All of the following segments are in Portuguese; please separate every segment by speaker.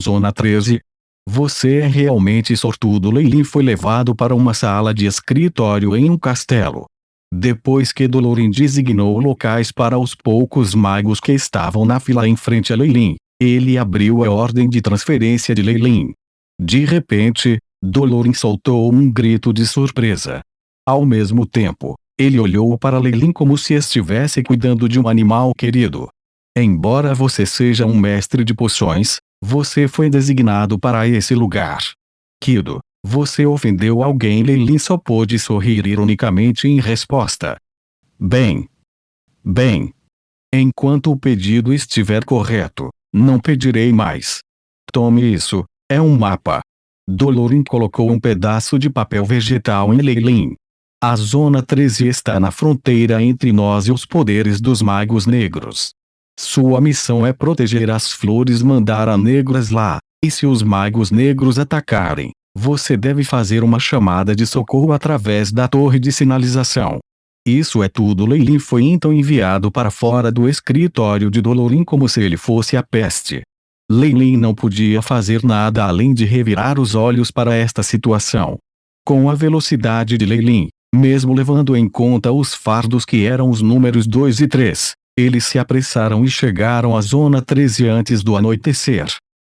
Speaker 1: Zona 13. Você é realmente sortudo. Lei Lin foi levado para uma sala de escritório em um castelo. Depois que Dolorin designou locais para os poucos magos que estavam na fila em frente a Lei Lin, ele abriu a ordem de transferência de Lei Lin. De repente, Dolorin soltou um grito de surpresa. Ao mesmo tempo, ele olhou para Lei Lin como se estivesse cuidando de um animal querido. Embora você seja um mestre de poções, você foi designado para esse lugar. Kido, você ofendeu alguém? Lei Lin só pôde sorrir ironicamente em resposta. Bem. Enquanto o pedido estiver correto, não pedirei mais. Tome isso, é um mapa. Dolorin colocou um pedaço de papel vegetal em Lei Lin. A Zona 13 está na fronteira entre nós e os poderes dos magos negros. Sua missão é proteger as flores Mandara negras lá, e se os magos negros atacarem, você deve fazer uma chamada de socorro através da torre de sinalização. Isso é tudo. Lei Lin foi então enviado para fora do escritório de Dolorin como se ele fosse a peste. Lei Lin não podia fazer nada além de revirar os olhos para esta situação. Com a velocidade de Lei Lin, mesmo levando em conta os fardos que eram os números 2 e 3, eles se apressaram e chegaram à Zona 13 antes do anoitecer.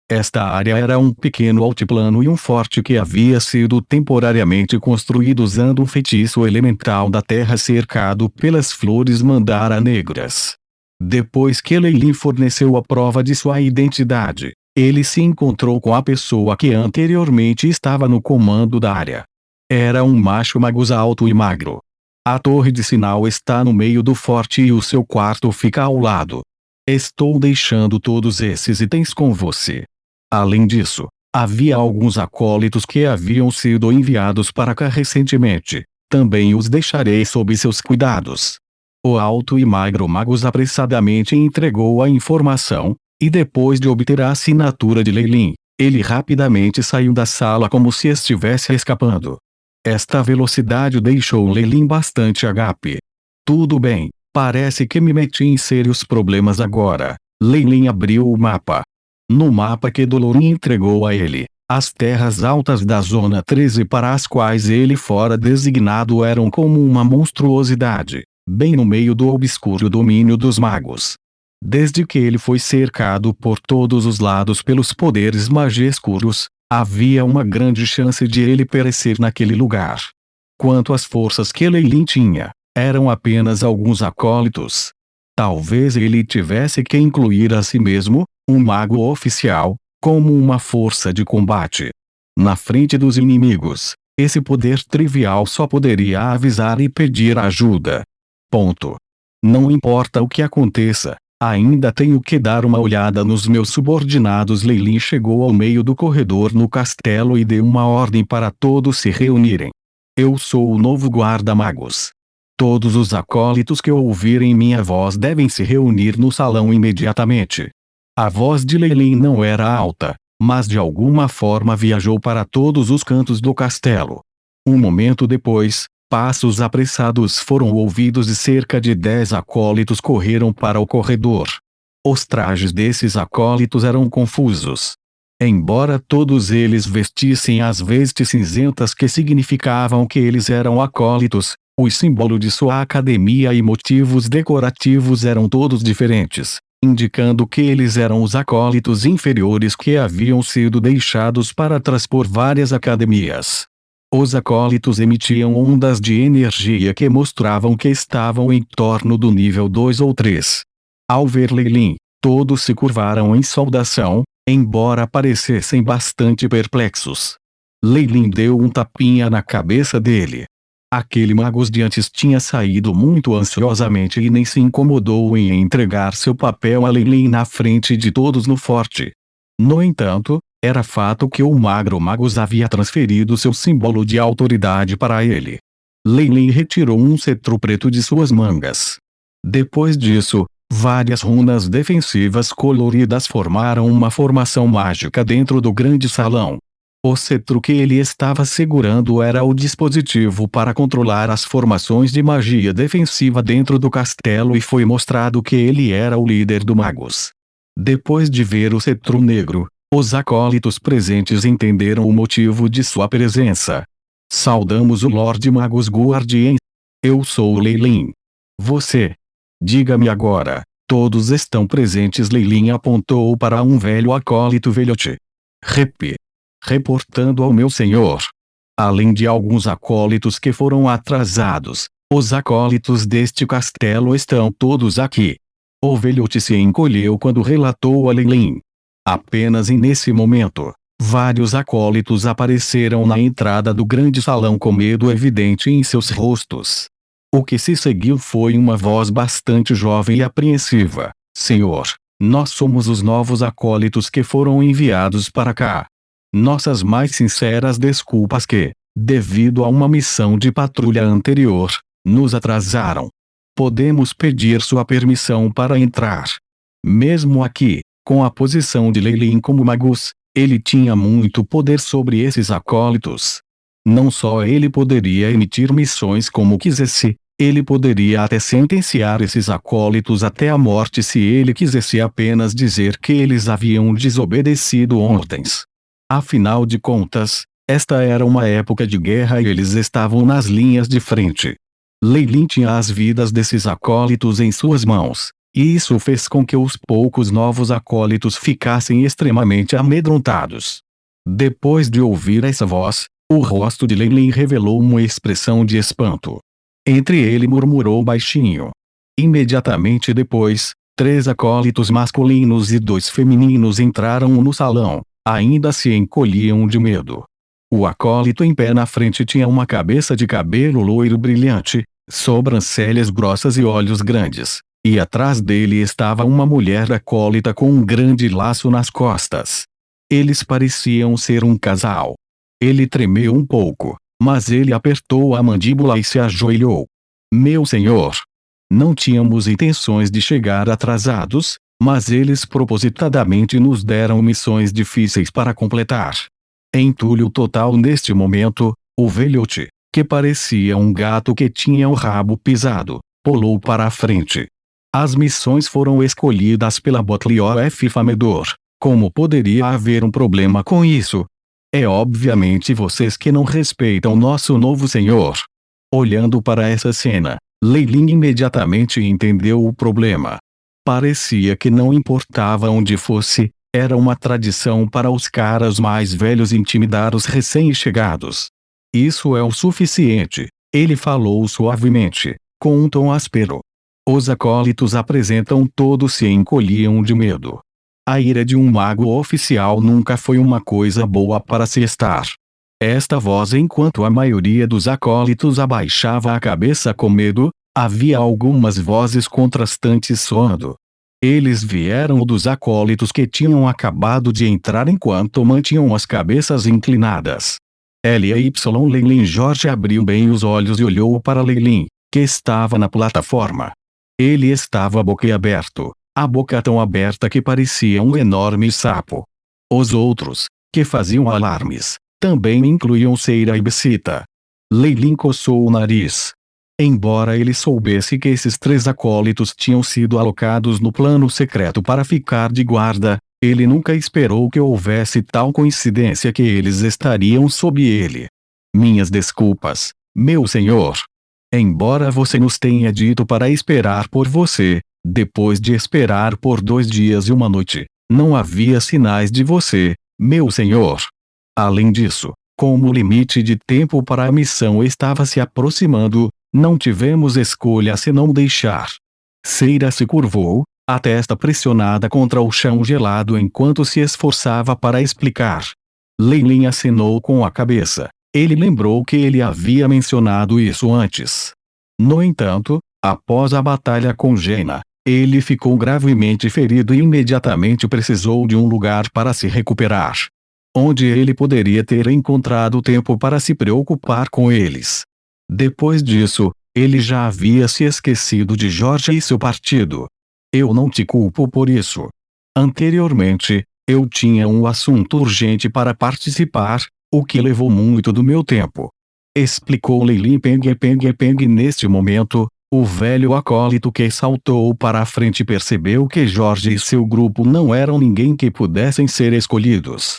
Speaker 1: Esta área era um pequeno altiplano e um forte que havia sido temporariamente construído usando um feitiço elemental da terra cercado pelas flores Mandara negras. Depois que Lei Lin forneceu a prova de sua identidade, ele se encontrou com a pessoa que anteriormente estava no comando da área. Era um macho mago alto e magro. A torre de sinal está no meio do forte e o seu quarto fica ao lado. Estou deixando todos esses itens com você. Além disso, havia alguns acólitos que haviam sido enviados para cá recentemente. Também os deixarei sob seus cuidados. O alto e magro mago apressadamente entregou a informação, e depois de obter a assinatura de Lei Lin, ele rapidamente saiu da sala como se estivesse escapando. Esta velocidade deixou Lei Lin bastante agape. Tudo bem, parece que me meti em sérios problemas agora. Lei Lin abriu o mapa. No mapa que Dolorin entregou a ele, as terras altas da Zona 13 para as quais ele fora designado eram como uma monstruosidade, bem no meio do obscuro domínio dos magos. Desde que ele foi cercado por todos os lados pelos poderes majescuros, havia uma grande chance de ele perecer naquele lugar. Quanto às forças que Lei Lin tinha, eram apenas alguns acólitos. Talvez ele tivesse que incluir a si mesmo, um mago oficial, como uma força de combate. Na frente dos inimigos, esse poder trivial só poderia avisar e pedir ajuda. Ponto. Não importa o que aconteça, ainda tenho que dar uma olhada nos meus subordinados. Lei Lin chegou ao meio do corredor no castelo e deu uma ordem para todos se reunirem. Eu sou o novo guarda-magos. Todos os acólitos que ouvirem minha voz devem se reunir no salão imediatamente. A voz de Lei Lin não era alta, mas de alguma forma viajou para todos os cantos do castelo. Um momento depois, passos apressados foram ouvidos e cerca de 10 acólitos correram para o corredor. Os trajes desses acólitos eram confusos. Embora todos eles vestissem as vestes cinzentas que significavam que eles eram acólitos, o símbolo de sua academia e motivos decorativos eram todos diferentes, indicando que eles eram os acólitos inferiores que haviam sido deixados para trás por várias academias. Os acólitos emitiam ondas de energia que mostravam que estavam em torno do nível 2 ou 3. Ao ver Lei Lin, todos se curvaram em saudação, embora parecessem bastante perplexos. Lei Lin deu um tapinha na cabeça dele. Aquele mago de antes tinha saído muito ansiosamente e nem se incomodou em entregar seu papel a Lei Lin na frente de todos no forte. No entanto, era fato que o magro mago havia transferido seu símbolo de autoridade para ele. Lei Lin retirou um cetro preto de suas mangas. Depois disso, várias runas defensivas coloridas formaram uma formação mágica dentro do grande salão. O cetro que ele estava segurando era o dispositivo para controlar as formações de magia defensiva dentro do castelo e foi mostrado que ele era o líder do magos. Depois de ver o cetro negro, Os acólitos presentes entenderam o motivo de sua presença. Saudamos o Lorde Magus Guardian. Eu sou Leilin. Você. Diga-me agora. Todos estão presentes. Leilin apontou para um velho acólito velhote. Reportando ao meu senhor. Além de alguns acólitos que foram atrasados, os acólitos deste castelo estão todos aqui. O velhote se encolheu quando relatou a Leilin. Apenas nesse momento, vários acólitos apareceram na entrada do grande salão com medo evidente em seus rostos. O que se seguiu foi uma voz bastante jovem e apreensiva. Senhor, nós somos os novos acólitos que foram enviados para cá. Nossas mais sinceras desculpas que, devido a uma missão de patrulha anterior, nos atrasaram. Podemos pedir sua permissão para entrar. Mesmo aqui, com a posição de Leilin como Magus, ele tinha muito poder sobre esses acólitos. Não só ele poderia emitir missões como quisesse, ele poderia até sentenciar esses acólitos até a morte se ele quisesse apenas dizer que eles haviam desobedecido ordens. Afinal de contas, esta era uma época de guerra e eles estavam nas linhas de frente. Leilin tinha as vidas desses acólitos em suas mãos, e isso fez com que os poucos novos acólitos ficassem extremamente amedrontados. Depois de ouvir essa voz, o rosto de Leilin revelou uma expressão de espanto. Entre ele murmurou baixinho. Imediatamente depois, 3 acólitos masculinos e 2 femininos entraram no salão. Ainda se encolhiam de medo. O acólito em pé na frente tinha uma cabeça de cabelo loiro brilhante, sobrancelhas grossas e olhos grandes, e atrás dele estava uma mulher acólita com um grande laço nas costas. Eles pareciam ser um casal. Ele tremeu um pouco, mas ele apertou a mandíbula e se ajoelhou. Meu senhor! Não tínhamos intenções de chegar atrasados, mas eles propositadamente nos deram missões difíceis para completar. Entulho total neste momento, o velhote, que parecia um gato que tinha o rabo pisado, pulou para a frente. As missões foram escolhidas pela Botliof Famedor. Como poderia haver um problema com isso? É obviamente vocês que não respeitam nosso novo senhor. Olhando para essa cena, Leilin imediatamente entendeu o problema. Parecia que não importava onde fosse, era uma tradição para os caras mais velhos intimidar os recém-chegados. Isso é o suficiente, ele falou suavemente, com um tom áspero. Os acólitos apresentam todos se encolhiam de medo. A ira de um mago oficial nunca foi uma coisa boa para se estar. Esta voz, enquanto a maioria dos acólitos abaixava a cabeça com medo, havia algumas vozes contrastantes soando. Eles vieram dos acólitos que tinham acabado de entrar enquanto mantinham as cabeças inclinadas. Leilin Jorge abriu bem os olhos e olhou para Leilin, que estava na plataforma. Ele estava boquiaberto, a boca tão aberta que parecia um enorme sapo. Os outros, que faziam alarmes, também incluíam Seira e Bessita. Leilin coçou o nariz. Embora ele soubesse que esses 3 acólitos tinham sido alocados no plano secreto para ficar de guarda, ele nunca esperou que houvesse tal coincidência que eles estariam sob ele. Minhas desculpas, meu senhor. Embora você nos tenha dito para esperar por você, depois de esperar por 2 dias e uma noite, não havia sinais de você, meu senhor. Além disso, como o limite de tempo para a missão estava se aproximando, não tivemos escolha senão deixar. Seira se curvou, a testa pressionada contra o chão gelado enquanto se esforçava para explicar. Leilin acenou com a cabeça. Ele lembrou que ele havia mencionado isso antes. No entanto, após a batalha com Jaina, ele ficou gravemente ferido e imediatamente precisou de um lugar para se recuperar. Onde ele poderia ter encontrado tempo para se preocupar com eles. Depois disso, ele já havia se esquecido de Jorge e seu partido. Eu não te culpo por isso. Anteriormente, eu tinha um assunto urgente para participar, o que levou muito do meu tempo. Explicou Leilin Peng. Neste momento, O velho acólito que saltou para a frente percebeu que Jorge e seu grupo não eram ninguém que pudessem ser escolhidos.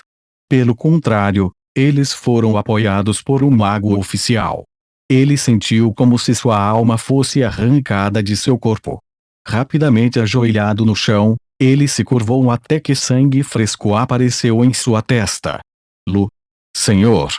Speaker 1: Pelo contrário, eles foram apoiados por um mago oficial. Ele sentiu como se sua alma fosse arrancada de seu corpo. Rapidamente ajoelhado no chão, ele se curvou até que sangue fresco apareceu em sua testa. Lu. Senhor.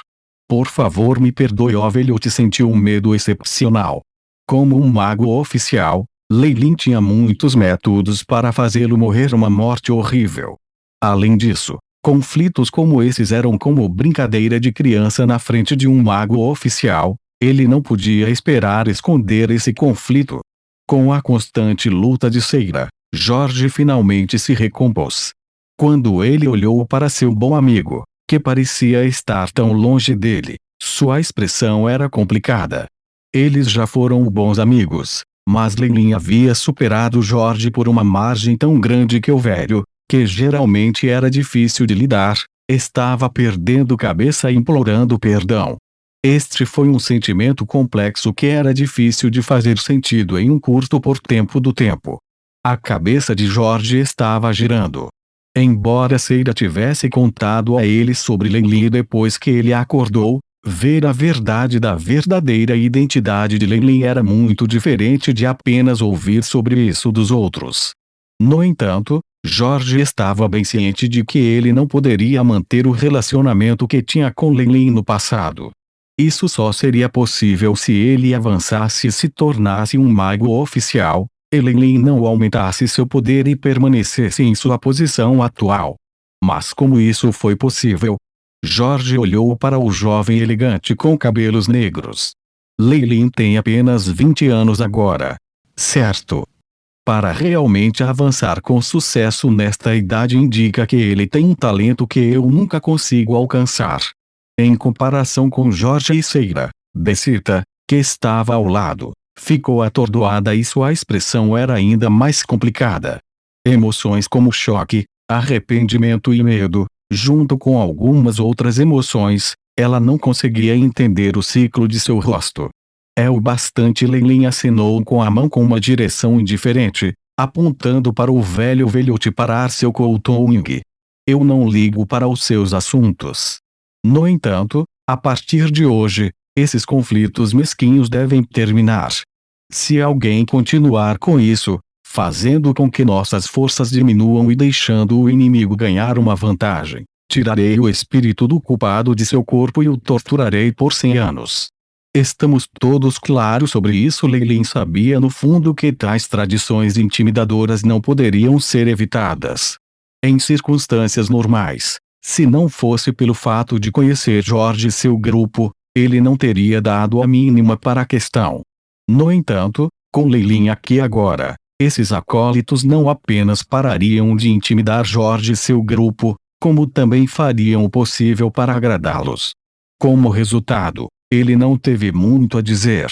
Speaker 1: Por favor me perdoe. O velhote sentiu um medo excepcional. Como um mago oficial, Lei Lin tinha muitos métodos para fazê-lo morrer uma morte horrível. Além disso, conflitos como esses eram como brincadeira de criança na frente de um mago oficial. Ele não podia esperar esconder esse conflito. Com a constante luta de Seira, Jorge finalmente se recompôs. Quando ele olhou para seu bom amigo, que parecia estar tão longe dele, sua expressão era complicada. Eles já foram bons amigos, mas Lei Lin havia superado Jorge por uma margem tão grande que o velho, que geralmente era difícil de lidar, estava perdendo cabeça e implorando perdão. Este foi um sentimento complexo que era difícil de fazer sentido em um curto por tempo do tempo. A cabeça de Jorge estava girando. Embora Seira tivesse contado a ele sobre Lei Lin depois que ele acordou, ver a verdade da verdadeira identidade de Lei Lin era muito diferente de apenas ouvir sobre isso dos outros. No entanto, Jorge estava bem ciente de que ele não poderia manter o relacionamento que tinha com Lei Lin no passado. Isso só seria possível se ele avançasse e se tornasse um mago oficial, e Lei Lin não aumentasse seu poder e permanecesse em sua posição atual. Mas como isso foi possível? Jorge olhou para o jovem elegante com cabelos negros. Lei Lin tem apenas 20 anos agora. Certo? Para realmente avançar com sucesso nesta idade indica que ele tem um talento que eu nunca consigo alcançar. Em comparação com Jorge e Seira, Becita, que estava ao lado, ficou atordoada e sua expressão era ainda mais complicada. Emoções como choque, arrependimento e medo, junto com algumas outras emoções, ela não conseguia entender o ciclo de seu rosto. É o bastante. Lei Lin acenou com a mão com uma direção indiferente, apontando para o velho velhote parar seu Koutoung. Eu não ligo para os seus assuntos. No entanto, a partir de hoje, esses conflitos mesquinhos devem terminar. Se alguém continuar com isso, fazendo com que nossas forças diminuam e deixando o inimigo ganhar uma vantagem, tirarei o espírito do culpado de seu corpo e o torturarei por 100 anos. Estamos todos claros sobre isso. Lei Lin sabia no fundo que tais tradições intimidadoras não poderiam ser evitadas. Em circunstâncias normais, se não fosse pelo fato de conhecer Jorge e seu grupo, ele não teria dado a mínima para a questão. No entanto, com Lei Lin aqui agora, esses acólitos não apenas parariam de intimidar Jorge e seu grupo, como também fariam o possível para agradá-los. Como resultado, ele não teve muito a dizer.